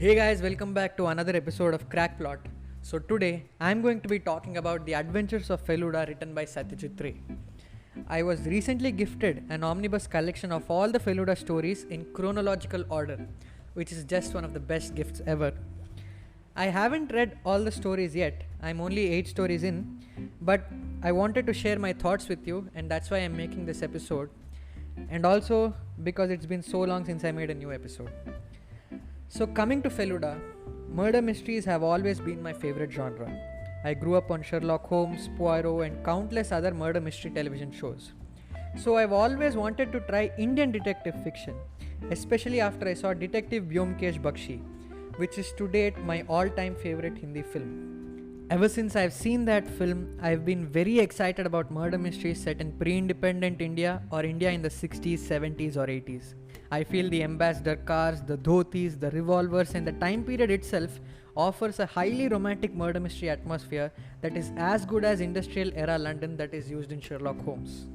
Hey guys, welcome back to another episode of Crackplot. So today I'm going to be talking about the adventures of Feluda written by Satyajit. I was recently gifted an omnibus collection of all the Feluda stories in chronological order, which is just one of the best gifts ever. I haven't read all the stories yet, I'm only 8 stories in, but I wanted to share my thoughts with you, and that's why I'm making this episode. And also because it's been so long since I made a new episode. So, coming to Feluda, murder mysteries have always been my favorite genre. I grew up on Sherlock Holmes, Poirot, and countless other murder mystery television shows. So, I've always wanted to try Indian detective fiction, especially after I saw Detective Byomkesh Bakshi, which is to date my all time favorite Hindi film. Ever since I've seen that film, I've been very excited about murder mysteries set in pre independent India or India in the 60s, 70s, or 80s. I feel the ambassador cars, the dhotis, the revolvers, and the time period itself offers a highly romantic murder mystery atmosphere that is as good as industrial era London that is used in Sherlock Holmes.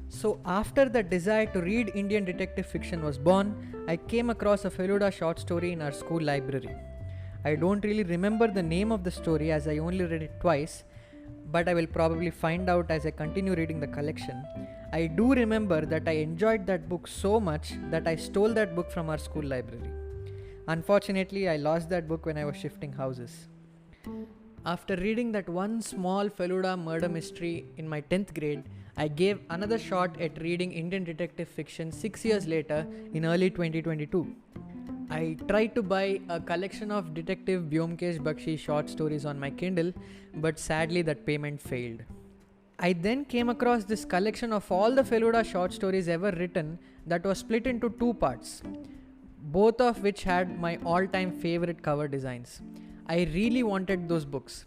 So, after the desire to read Indian detective fiction was born, I came across a Feluda short story in our school library. I don't really remember the name of the story as I only read it twice, but I will probably find out as I continue reading the collection. I do remember that I enjoyed that book so much that I stole that book from our school library. Unfortunately, I lost that book when I was shifting houses. After reading that one small Feluda murder mystery in my 10th grade, I gave another shot at reading Indian detective fiction 6 years later in early 2022. I tried to buy a collection of Detective Byomkesh Bakshi short stories on my Kindle, but sadly that payment failed. I then came across this collection of all the Feluda short stories ever written that was split into 2 parts, both of which had my all-time favorite cover designs. I really wanted those books.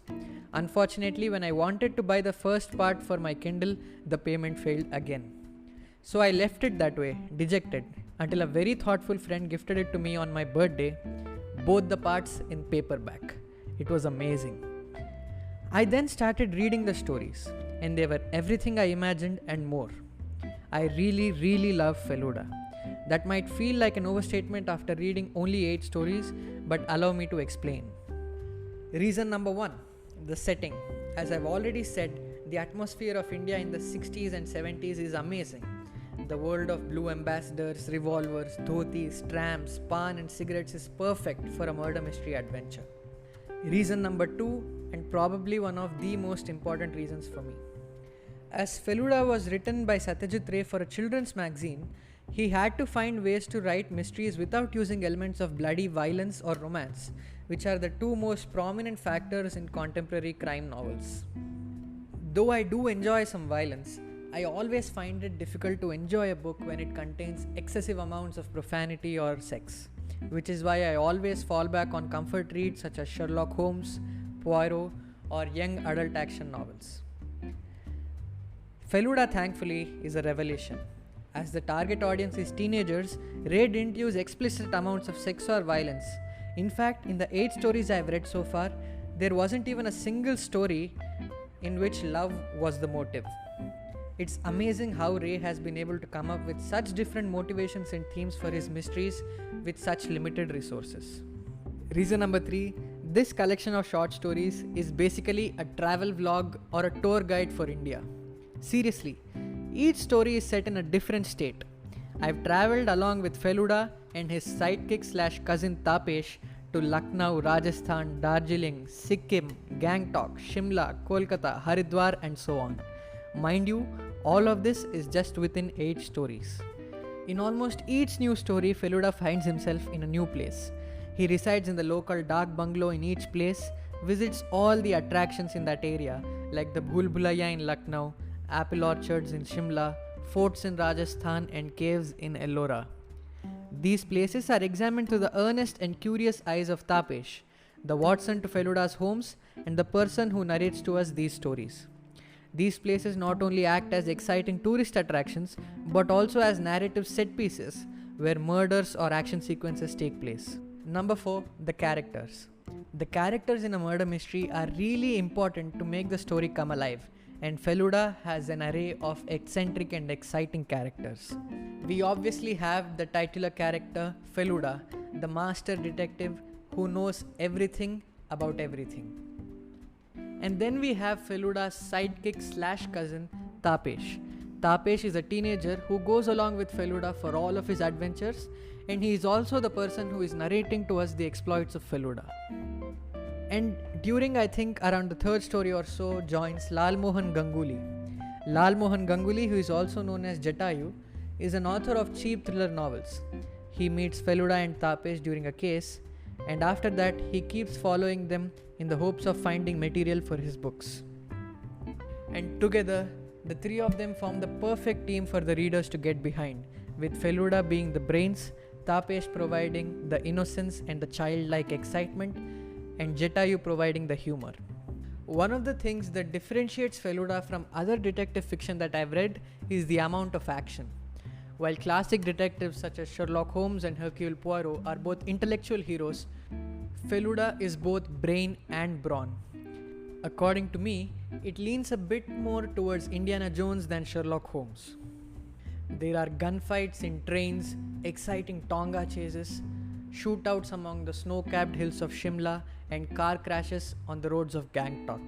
Unfortunately, when I wanted to buy the first part for my Kindle, the payment failed again. So I left it that way, dejected, until a very thoughtful friend gifted it to me on my birthday, both the parts in paperback. It was amazing. I then started reading the stories, and they were everything I imagined and more. I really love Feluda. That might feel like an overstatement after reading only 8 stories, but allow me to explain. Reason number 1, the setting. As I've already said, the atmosphere of India in the 60s and 70s is amazing. The world of blue ambassadors, revolvers, dhotis, tramps, pan and cigarettes is perfect for a murder mystery adventure. Reason number 2, and probably one of the most important reasons for me. As Feluda was written by Satyajit Ray for a children's magazine, he had to find ways to write mysteries without using elements of bloody violence or romance, which are the 2 most prominent factors in contemporary crime novels. Though I do enjoy some violence, I always find it difficult to enjoy a book when it contains excessive amounts of profanity or sex, which is why I always fall back on comfort reads such as Sherlock Holmes, Poirot, or young adult action novels. Feluda, thankfully, is a revelation. As the target audience is teenagers, Ray didn't use explicit amounts of sex or violence. In fact, in the 8 stories I've read so far, there wasn't even a single story in which love was the motive. It's amazing how Ray has been able to come up with such different motivations and themes for his mysteries with such limited resources. Reason number 3, this collection of short stories is basically a travel vlog or a tour guide for India. Seriously, each story is set in a different state. I've travelled along with Feluda and his sidekick / cousin Tapesh to Lucknow, Rajasthan, Darjeeling, Sikkim, Gangtok, Shimla, Kolkata, Haridwar and so on. Mind you, all of this is just within 8 stories. In almost each new story, Feluda finds himself in a new place. He resides in the local dark bungalow in each place, visits all the attractions in that area like the Bhul Bhulaiya in Lucknow, apple orchards in Shimla, forts in Rajasthan and caves in Ellora. These places are examined through the earnest and curious eyes of Tapesh, the Watson to Feluda's Holmes and the person who narrates to us these stories. These places not only act as exciting tourist attractions, but also as narrative set pieces where murders or action sequences take place. Number 4, the characters. The characters in a murder mystery are really important to make the story come alive, and Feluda has an array of eccentric and exciting characters. We obviously have the titular character, Feluda, the master detective who knows everything about everything. And then we have Feluda's sidekick slash cousin, Tapesh. Tapesh is a teenager who goes along with Feluda for all of his adventures, and he is also the person who is narrating to us the exploits of Feluda. And during, I think, around the third story or so, joins Lal Mohan Ganguly. Lal Mohan Ganguly, who is also known as Jatayu, is an author of cheap thriller novels. He meets Feluda and Tapesh during a case, and after that, he keeps following them in the hopes of finding material for his books. And together, the three of them form the perfect team for the readers to get behind, with Feluda being the brains, Tapesh providing the innocence and the childlike excitement, and Jatayu providing the humor. One of the things that differentiates Feluda from other detective fiction that I've read is the amount of action. While classic detectives such as Sherlock Holmes and Hercule Poirot are both intellectual heroes, Feluda is both brain and brawn. According to me, it leans a bit more towards Indiana Jones than Sherlock Holmes. There are gunfights in trains, exciting Tonga chases, shootouts among the snow-capped hills of Shimla, and car crashes on the roads of Gangtok.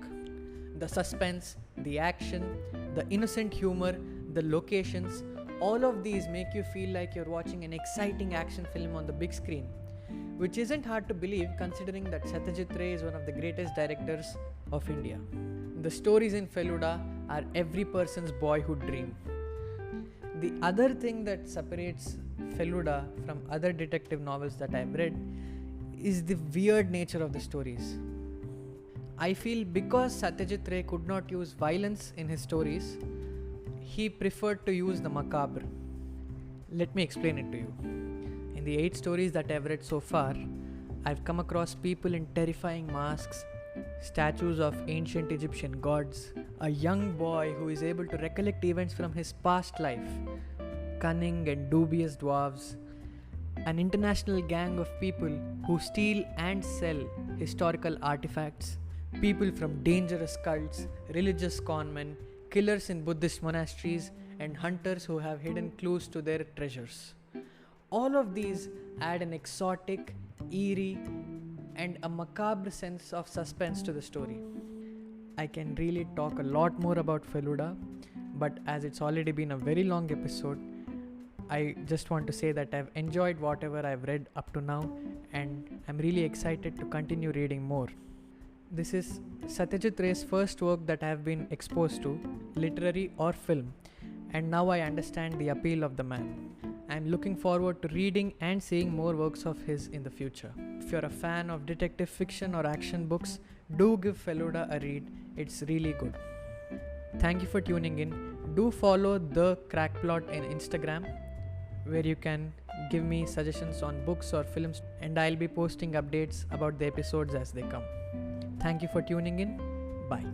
The suspense, the action, the innocent humor, the locations, all of these make you feel like you're watching an exciting action film on the big screen, which isn't hard to believe considering that Satyajit Ray is one of the greatest directors of India. The stories in Feluda are every person's boyhood dream. The other thing that separates Feluda from other detective novels that I've read is the weird nature of the stories. I feel because Satyajit Ray could not use violence in his stories, he preferred to use the macabre. Let me explain it to you. In the 8 stories that I've read so far, I've come across people in terrifying masks, statues of ancient Egyptian gods, a young boy who is able to recollect events from his past life, cunning and dubious dwarves, an international gang of people who steal and sell historical artifacts, people from dangerous cults, religious conmen, killers in Buddhist monasteries, and hunters who have hidden clues to their treasures. All of these add an exotic, eerie, and a macabre sense of suspense to the story. I can really talk a lot more about Feluda, but as it's already been a very long episode, I just want to say that I've enjoyed whatever I've read up to now, and I'm really excited to continue reading more. This is Satyajit Ray's first work that I have been exposed to, literary or film, and now I understand the appeal of the man. I'm looking forward to reading and seeing more works of his in the future. If you're a fan of detective fiction or action books, do give Feluda a read, it's really good. Thank you for tuning in. Do follow The Crack Plot in Instagram, where you can give me suggestions on books or films, and I'll be posting updates about the episodes as they come. Thank you for tuning in. Bye.